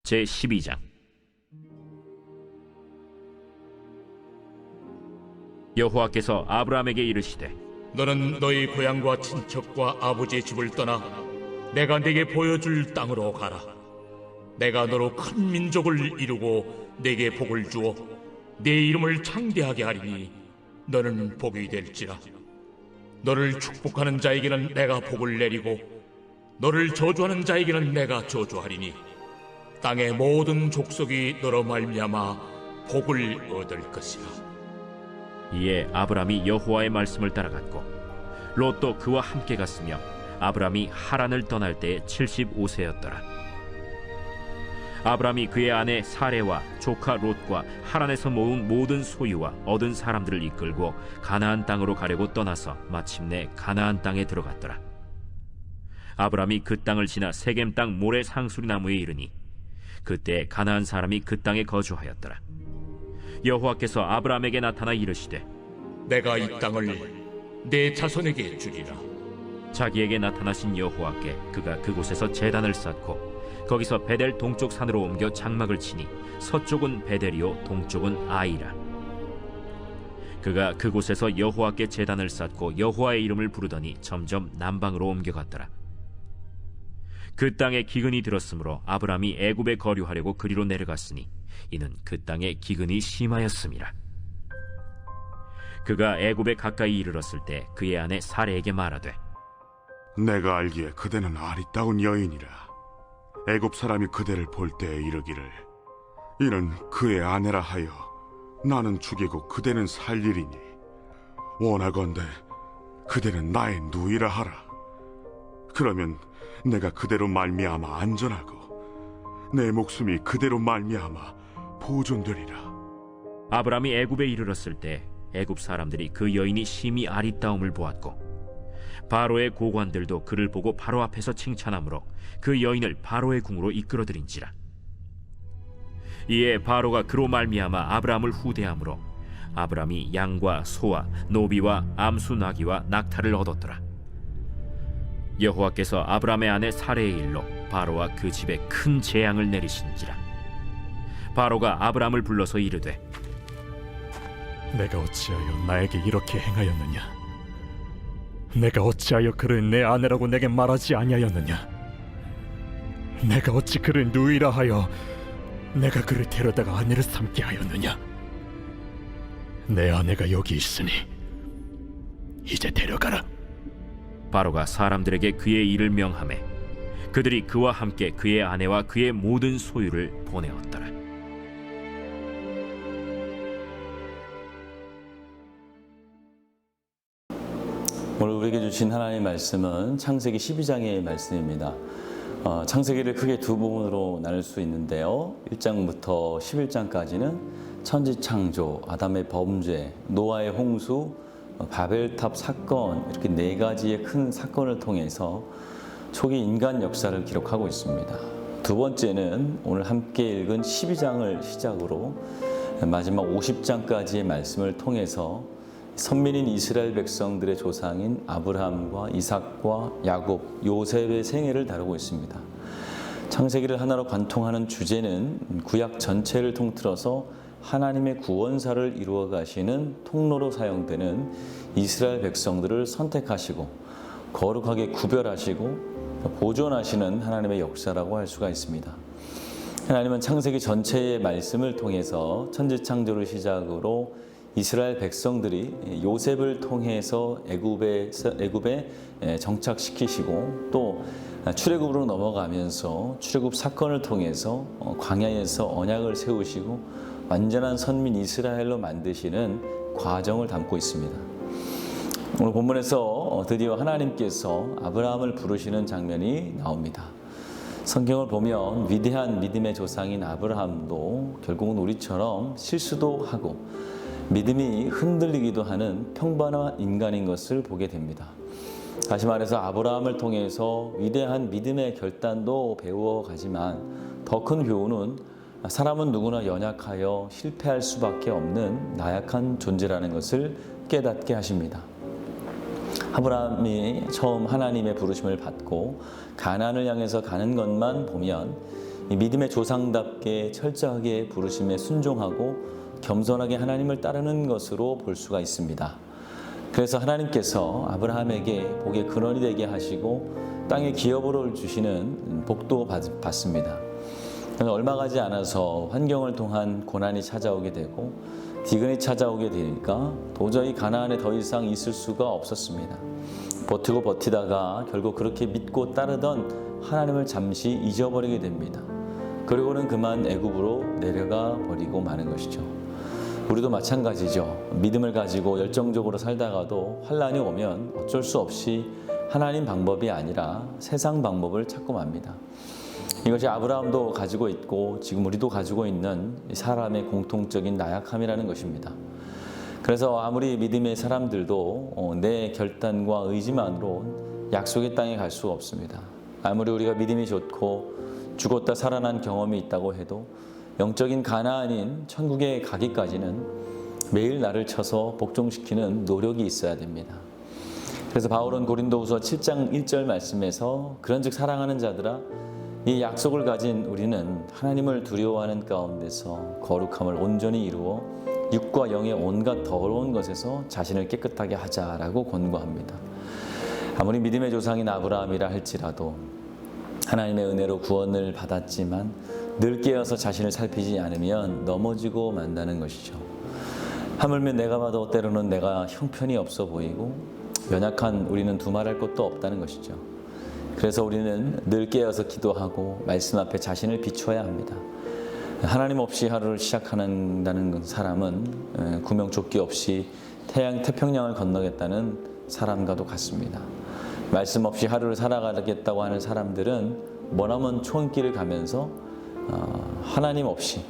제12장. 여호와께서 아브라함에게 이르시되 너는 너희 고향과 친척과 아버지의 집을 떠나 내가 네게 보여줄 땅으로 가라. 내가 너로 큰 민족을 이루고 네게 복을 주어 네 이름을 창대하게 하리니 너는 복이 될지라. 너를 축복하는 자에게는 내가 복을 내리고 너를 저주하는 자에게는 내가 저주하리니 땅의 모든 족속이 너로 말미암아 복을 얻을 것이라. 이에 아브라함이 여호와의 말씀을 따라갔고 롯도 그와 함께 갔으며 아브라함이 하란을 떠날 때에 75세였더라. 아브라함이 그의 아내 사레와 조카 롯과 하란에서 모은 모든 소유와 얻은 사람들을 이끌고 가나안 땅으로 가려고 떠나서 마침내 가나안 땅에 들어갔더라. 아브라함이 그 땅을 지나 세겜 땅 모래 상수리 나무에 이르니 그때 가나안 사람이 그 땅에 거주하였더라. 여호와께서 아브라함에게 나타나 이르시되 내가 이 땅을 내 자손에게 주리라. 자기에게 나타나신 여호와께 그가 그곳에서 제단을 쌓고 거기서 베델 동쪽 산으로 옮겨 장막을 치니 서쪽은 베델이요 동쪽은 아이라. 그가 그곳에서 여호와께 제단을 쌓고 여호와의 이름을 부르더니 점점 남방으로 옮겨갔더라. 그 땅에 기근이 들었으므로 아브라함이 애굽에 거류하려고 그리로 내려갔으니 이는 그 땅에 기근이 심하였음이라. 그가 애굽에 가까이 이르렀을 때 그의 아내 사레에게 말하되 내가 알기에 그대는 아리따운 여인이라. 애굽 사람이 그대를 볼 때에 이르기를 이는 그의 아내라 하여 나는 죽이고 그대는 살리리니 원하건대 그대는 나의 누이라 하라. 그러면 내가 그대로 말미암아 안전하고 내 목숨이 그대로 말미암아 보존되리라. 아브라함이 애굽에 이르렀을 때 애굽 사람들이 그 여인이 심히 아리따움을 보았고 바로의 고관들도 그를 보고 바로 앞에서 칭찬하므로 그 여인을 바로의 궁으로 이끌어들인지라. 이에 바로가 그로 말미암아 아브라함을 후대하므로 아브라함이 양과 소와 노비와 암수 나귀와 낙타를 얻었더라. 여호와께서 아브라함의 아내 사레의 일로 바로와 그 집에 큰 재앙을 내리신지라. 바로가 아브라함을 불러서 이르되 내가 어찌하여 나에게 이렇게 행하였느냐? 내가 어찌하여 그를 내 아내라고 내게 말하지 아니하였느냐? 내가 어찌 그를 누이라 하여 내가 그를 데려다가 아내를 삼게 하였느냐? 내 아내가 여기 있으니 이제 데려가라. 바로가 사람들에게 그의 일을 명하매 그들이 그와 함께 그의 아내와 그의 모든 소유를 보내었더라. 오늘 우리에게 주신 하나님의 말씀은 창세기 12장의 말씀입니다. 창세기를 크게 두 부분으로 나눌 수 있는데요. 1장부터 11장까지는 천지창조, 아담의 범죄, 노아의 홍수, 바벨탑 사건, 이렇게 네 가지의 큰 사건을 통해서 초기 인간 역사를 기록하고 있습니다. 두 번째는 오늘 함께 읽은 12장을 시작으로 마지막 50장까지의 말씀을 통해서 선민인 이스라엘 백성들의 조상인 아브라함과 이삭과 야곱, 요셉의 생애를 다루고 있습니다. 창세기를 하나로 관통하는 주제는 구약 전체를 통틀어서 하나님의 구원사를 이루어 가시는 통로로 사용되는 이스라엘 백성들을 선택하시고 거룩하게 구별하시고 보존하시는 하나님의 역사라고 할 수가 있습니다. 하나님은 창세기 전체의 말씀을 통해서 천지창조를 시작으로 이스라엘 백성들이 요셉을 통해서 애굽에 정착시키시고 또 출애굽으로 넘어가면서 출애굽 사건을 통해서 광야에서 언약을 세우시고 완전한 선민 이스라엘로 만드시는 과정을 담고 있습니다. 오늘 본문에서 드디어 하나님께서 아브라함을 부르시는 장면이 나옵니다. 성경을 보면 위대한 믿음의 조상인 아브라함도 결국은 우리처럼 실수도 하고 믿음이 흔들리기도 하는 평범한 인간인 것을 보게 됩니다. 다시 말해서 아브라함을 통해서 위대한 믿음의 결단도 배워가지만 더 큰 교훈은 사람은 누구나 연약하여 실패할 수밖에 없는 나약한 존재라는 것을 깨닫게 하십니다. 아브라함이 처음 하나님의 부르심을 받고 가나안을 향해서 가는 것만 보면 이 믿음의 조상답게 철저하게 부르심에 순종하고 겸손하게 하나님을 따르는 것으로 볼 수가 있습니다. 그래서 하나님께서 아브라함에게 복의 근원이 되게 하시고 땅에 기업으로 주시는 복도 받습니다. 그래서 얼마 가지 않아서 환경을 통한 고난이 찾아오게 되고 기근이 찾아오게 되니까 도저히 가나안에 더 이상 있을 수가 없었습니다. 버티고 버티다가 결국 그렇게 믿고 따르던 하나님을 잠시 잊어버리게 됩니다. 그리고는 그만 애굽으로 내려가 버리고 마는 것이죠. 우리도 마찬가지죠. 믿음을 가지고 열정적으로 살다가도 환난이 오면 어쩔 수 없이 하나님 방법이 아니라 세상 방법을 찾고 맙니다. 이것이 아브라함도 가지고 있고 지금 우리도 가지고 있는 사람의 공통적인 나약함이라는 것입니다. 그래서 아무리 믿음의 사람들도 내 결단과 의지만으로 약속의 땅에 갈 수가 없습니다. 아무리 우리가 믿음이 좋고 죽었다 살아난 경험이 있다고 해도 영적인 가나안인 천국에 가기까지는 매일 나를 쳐서 복종시키는 노력이 있어야 됩니다. 그래서 바울은 고린도후서 7장 1절 말씀에서 그런즉 사랑하는 자들아 이 약속을 가진 우리는 하나님을 두려워하는 가운데서 거룩함을 온전히 이루어 육과 영의 온갖 더러운 것에서 자신을 깨끗하게 하자라고 권고합니다. 아무리 믿음의 조상인 아브라함이라 할지라도 하나님의 은혜로 구원을 받았지만 늘 깨어서 자신을 살피지 않으면 넘어지고 만다는 것이죠. 하물며 내가 봐도 때로는 내가 형편이 없어 보이고 연약한 우리는 두말할 것도 없다는 것이죠. 그래서 우리는 늘 깨어서 기도하고 말씀 앞에 자신을 비춰야 합니다. 하나님 없이 하루를 시작한다는 사람은 구명조끼 없이 태평양을 건너겠다는 사람과도 같습니다. 말씀 없이 하루를 살아가겠다고 하는 사람들은 머나먼 초원길을 가면서 하나님 없이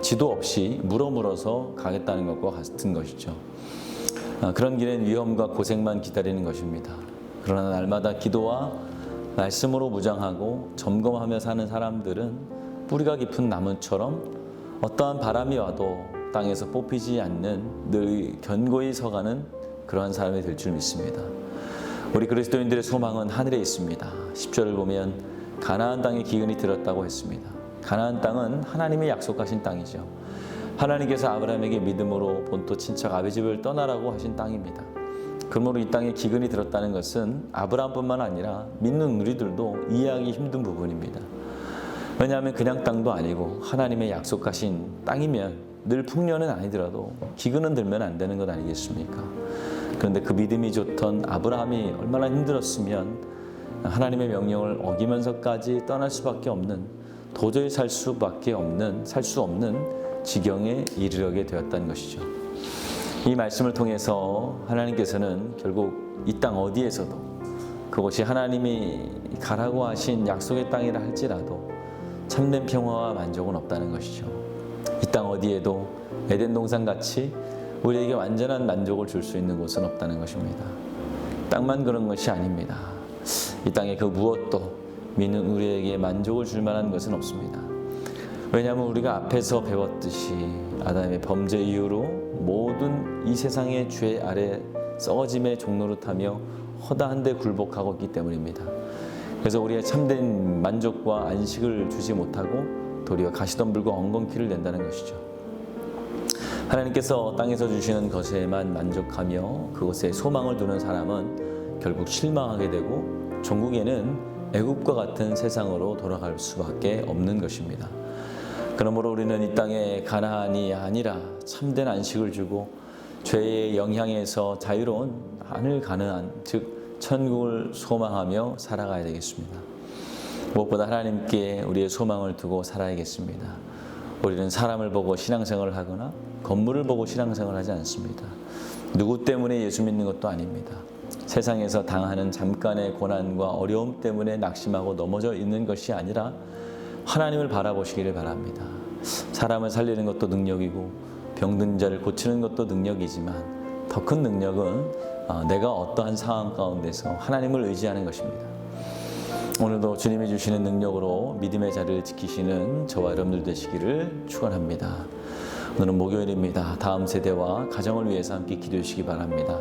지도 없이 물어서 가겠다는 것과 같은 것이죠. 그런 길엔 위험과 고생만 기다리는 것입니다. 그러나 날마다 기도와 말씀으로 무장하고 점검하며 사는 사람들은 뿌리가 깊은 나무처럼 어떠한 바람이 와도 땅에서 뽑히지 않는 늘 견고히 서가는 그러한 사람이 될 줄 믿습니다. 우리 그리스도인들의 소망은 하늘에 있습니다. 10절을 보면 가나안 땅에 기근이 들었다고 했습니다. 가나안 땅은 하나님이 약속하신 땅이죠. 하나님께서 아브라함에게 믿음으로 본토 친척 아비집을 떠나라고 하신 땅입니다. 그러므로 이 땅에 기근이 들었다는 것은 아브라함뿐만 아니라 믿는 우리들도 이해하기 힘든 부분입니다. 왜냐하면 그냥 땅도 아니고 하나님의 약속하신 땅이면 늘 풍년은 아니더라도 기근은 들면 안 되는 것 아니겠습니까? 그런데 그 믿음이 좋던 아브라함이 얼마나 힘들었으면 하나님의 명령을 어기면서까지 떠날 수밖에 없는, 도저히 살 수 없는 지경에 이르게 되었다는 것이죠. 이 말씀을 통해서 하나님께서는 결국 이 땅 어디에서도 그것이 하나님이 가라고 하신 약속의 땅이라 할지라도 참된 평화와 만족은 없다는 것이죠. 이 땅 어디에도 에덴 동산같이 우리에게 완전한 만족을 줄 수 있는 곳은 없다는 것입니다. 땅만 그런 것이 아닙니다. 이 땅의 그 무엇도 믿는 우리에게 만족을 줄 만한 것은 없습니다. 왜냐하면 우리가 앞에서 배웠듯이 아담의 범죄 이후로 모든 이 세상의 죄 아래 썩어짐의 종노릇하며 허다한 데 굴복하고 있기 때문입니다. 그래서 우리의 참된 만족과 안식을 주지 못하고 도리어 가시덤불과 엉겅퀴를 낸다는 것이죠. 하나님께서 땅에서 주시는 것에만 만족하며 그것에 소망을 두는 사람은 결국 실망하게 되고 종국에는 애굽과 같은 세상으로 돌아갈 수밖에 없는 것입니다. 그러므로 우리는 이 땅에 가나안이 아니라 참된 안식을 주고 죄의 영향에서 자유로운 하늘 가나안, 즉 천국을 소망하며 살아가야 되겠습니다. 무엇보다 하나님께 우리의 소망을 두고 살아야겠습니다. 우리는 사람을 보고 신앙생활을 하거나 건물을 보고 신앙생활을 하지 않습니다. 누구 때문에 예수 믿는 것도 아닙니다. 세상에서 당하는 잠깐의 고난과 어려움 때문에 낙심하고 넘어져 있는 것이 아니라 하나님을 바라보시기를 바랍니다. 사람을 살리는 것도 능력이고 병든 자를 고치는 것도 능력이지만 더 큰 능력은 내가 어떠한 상황 가운데서 하나님을 의지하는 것입니다. 오늘도 주님이 주시는 능력으로 믿음의 자리를 지키시는 저와 여러분들 되시기를 축원합니다. 오늘은 목요일입니다. 다음 세대와 가정을 위해서 함께 기도해 주시기 바랍니다.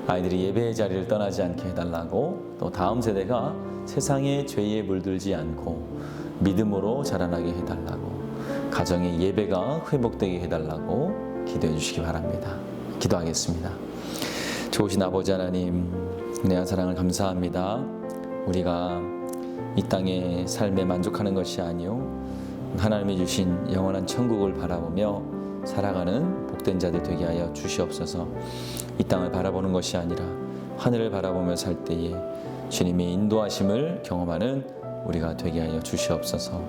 아이들이 예배의 자리를 떠나지 않게 해달라고, 또 다음 세대가 세상의 죄에 물들지 않고 믿음으로 자라나게 해달라고, 가정의 예배가 회복되게 해달라고 기도해 주시기 바랍니다. 기도하겠습니다. 좋으신 아버지 하나님, 은혜와 사랑을 감사합니다. 우리가 이 땅의 삶에 만족하는 것이 아니요 하나님이 주신 영원한 천국을 바라보며 살아가는 복된 자들 되게 하여 주시옵소서. 이 땅을 바라보는 것이 아니라 하늘을 바라보며 살 때에 주님의 인도하심을 경험하는 우리가 되게 하여 주시옵소서.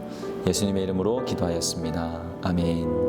예수님의 이름으로 기도하였습니다. 아멘.